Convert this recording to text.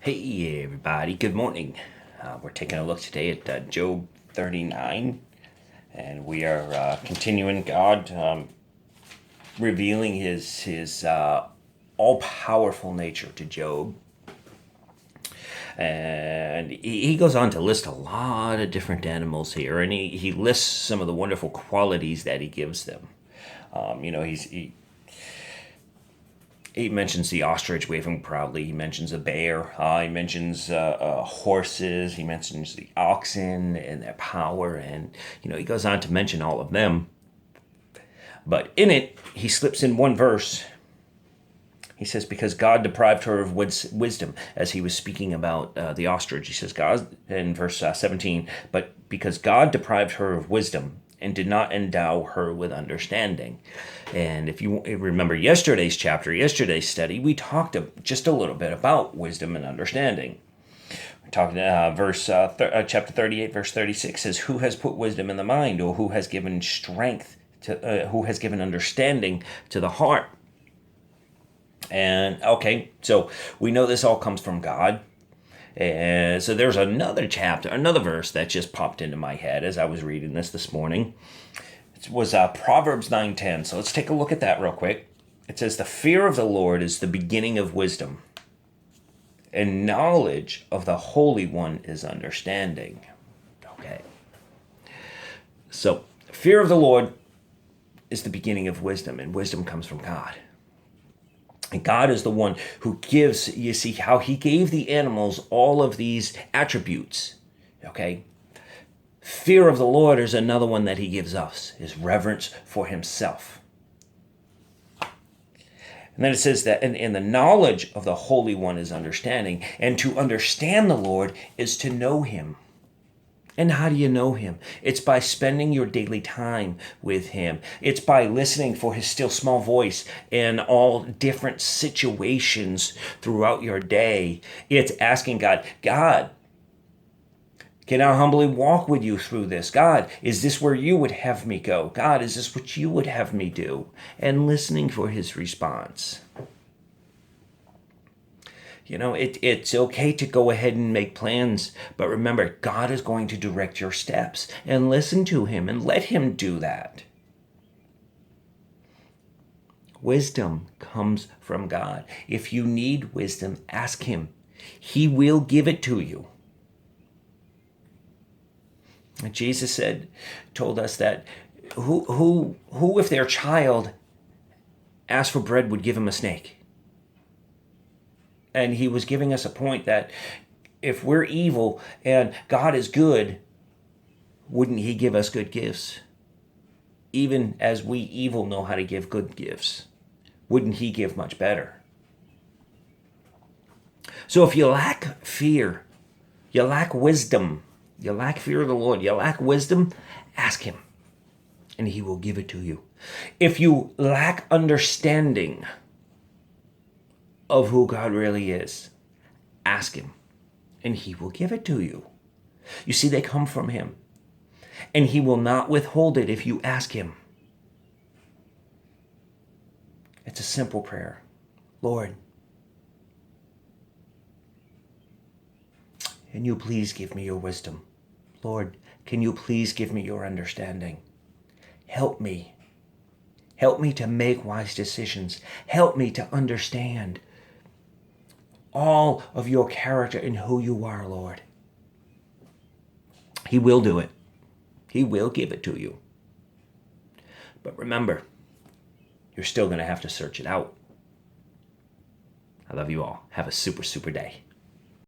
Hey everybody, good morning. We're taking a look today at Job 39, and we are continuing God revealing his all-powerful nature to Job. And he goes on to list a lot of different animals here, and he lists some of the wonderful qualities that he gives them. He mentions the ostrich waving proudly. He mentions a bear. He mentions horses. He mentions the oxen and their power. And, he goes on to mention all of them. But in it, he slips in one verse. He says, because God deprived her of wisdom, as he was speaking about the ostrich. He says, God, in verse 17, but because God deprived her of wisdom and did not endow her with understanding. And if you remember yesterday's study, we talked just a little bit about wisdom and understanding. We're talking chapter 38, verse 36 says, who has put wisdom in the mind, or who has given strength to, who has given understanding to the heart? And okay, so we know this all comes from God. And so there's another verse that just popped into my head as I was reading this morning. It was Proverbs 9:10. So let's take a look at that real quick. It says, the fear of the Lord is the beginning of wisdom, and knowledge of the Holy One is understanding. Okay. So fear of the Lord is the beginning of wisdom, and wisdom comes from God. And God is the one who gives, you see how he gave the animals all of these attributes, okay? Fear of the Lord is another one that he gives us, is reverence for himself. And then it says that in the knowledge of the Holy One is understanding, and to understand the Lord is to know him. And how do you know him? It's by spending your daily time with him. It's by listening for his still small voice in all different situations throughout your day. It's asking God, can I humbly walk with you through this? God, is this where you would have me go? God, is this what you would have me do? And listening for his response. It's okay to go ahead and make plans, but remember, God is going to direct your steps, and listen to him and let him do that. Wisdom comes from God. If you need wisdom, ask him. He will give it to you. Jesus told us that who if their child asked for bread would give him a snake? And he was giving us a point that if we're evil and God is good, wouldn't he give us good gifts? Even as we evil know how to give good gifts, wouldn't he give much better? So if you lack fear, you lack wisdom, you lack fear of the Lord, you lack wisdom, ask him, and he will give it to you. If you lack understanding of who God really is, ask him, and he will give it to you. You see, they come from him, and he will not withhold it if you ask him. It's a simple prayer. Lord, can you please give me your wisdom? Lord, can you please give me your understanding? Help me. Help me to make wise decisions. Help me to understand all of your character and who you are, Lord. He will do it. He will give it to you. But remember, you're still going to have to search it out. I love you all. Have a super, super day.